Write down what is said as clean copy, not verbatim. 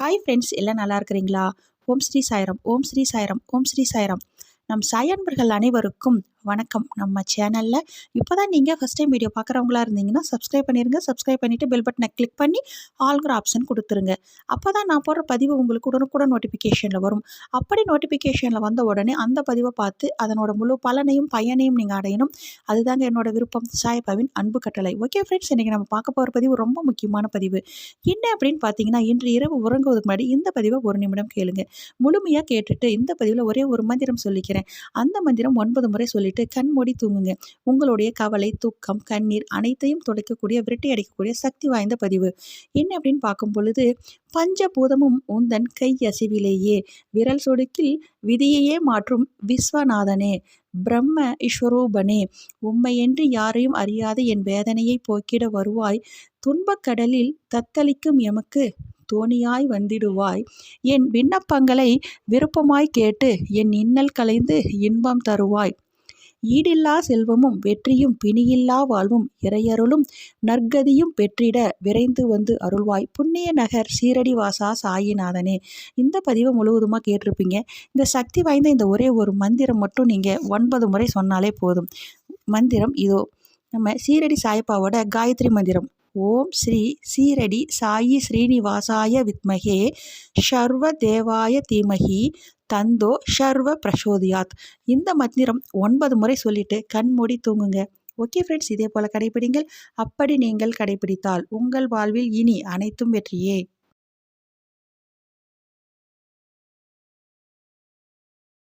Hi friends, எல்லாம் நல்லா இருக்கிறீங்களா? ஓம் ஸ்ரீ சாய்ராம், ஓம் ஸ்ரீ சாய்ராம், ஓம் ஸ்ரீ சாய்ராம். நம் சாய் அன்பர்கள் அனைவருக்கும் வணக்கம். நம்ம சேனலில் இப்போ தான் நீங்கள் ஃபஸ்ட் டைம் வீடியோ பார்க்குறவங்களா இருந்தீங்கன்னா சப்ஸ்கிரைப் பண்ணிடுங்க. சப்ஸ்கிரைப் பண்ணிவிட்டு பெல் பட்டனை கிளிக் பண்ணி ஆல்கிற ஆப்ஷன் கொடுத்துருங்க. அப்போ தான் நான் போடுற பதிவு உங்களுக்கு உடனுக்குடன் நோட்டிஃபிகேஷனில் வரும். அப்படி நோட்டிஃபிகேஷனில் வந்த உடனே அந்த பதிவை பார்த்து அதனோட முழு பலனையும் பயனையும் நீங்கள் அடையணும். அதுதாங்க என்னோட விருப்பம், சாய்பாவின் அன்பு கட்டளை. ஓகே ஃப்ரெண்ட்ஸ், இன்றைக்கி நம்ம பார்க்க போகிற பதிவு ரொம்ப முக்கியமான பதிவு. என்ன அப்படின்னு பார்த்தீங்கன்னா, இன்று இரவு உறங்குவதற்கு முன்னாடி இந்த பதிவை ஒரு நிமிடம் கேளுங்க. முழுமையாக கேட்டுட்டு இந்த பதிவில் ஒரே ஒரு மந்திரம் சொல்லிக்கிறேன். அந்த மந்திரம் 9 முறை சொல்லிட்டு கண் மூடி தூங்குங்க. உங்களுடைய கவலை, துக்கம், கண்ணீர் அனைத்தையும் துடைக்கக்கூடிய, விரட்டி அடிக்கக்கூடிய சக்தி வாய்ந்த பதிவு. என்ன அப்படின்னு பார்க்கும் பொழுது, பஞ்சபூதமும் உந்தன் கை அசைவிலேயே, விரல் சொடுக்கில் விதியையே மாற்றும் விஸ்வநாதனே, பிரம்ம ஈஸ்வரூபனே, உம்மையன்றி யாரையும் அறியாத என் வேதனையை போக்கிட வருவாய். துன்பக்கடலில் தத்தளிக்கும் எமக்கு தோணியாய் வந்திடுவாய். என் விண்ணப்பங்களை விருப்பமாய் கேட்டு என் இன்னல் களைந்து இன்பம் தருவாய். ஈடில்லா செல்வமும் வெற்றியும் பிணியில்லா வாழ்வும் இறையருளும் நற்கதியும் பெற்றிட விரைந்து வந்து அருள்வாய். புண்ணிய நகர் சீரடி வாசா சாயிநாதனே. இந்த பதிவை முழுவதுமாக கேட்டிருப்பீங்க. இந்த சக்தி வாய்ந்த இந்த ஒரே ஒரு மந்திரம் மட்டும் நீங்கள் 9 முறை சொன்னாலே போதும். மந்திரம் இதோ. நம்ம சீரடி சாய்பாவோட காயத்ரி மந்திரம். ஓம் ஸ்ரீ சீரடி சாயி ஸ்ரீனிவாசாய வித்மகே ஷர்வ தேவாய தீமகி தந்தோ ஷர்வ பிரசோதியாத். இந்த மந்திரம் 9 முறை சொல்லிட்டு கண் மூடி தூங்குங்க. ஓகே ஃப்ரெண்ட்ஸ், இதே போல் கடைபிடிங்கள். அப்படி நீங்கள் கடைபிடித்தால் உங்கள் வாழ்வில் இனி அனைத்தும் வெற்றியே.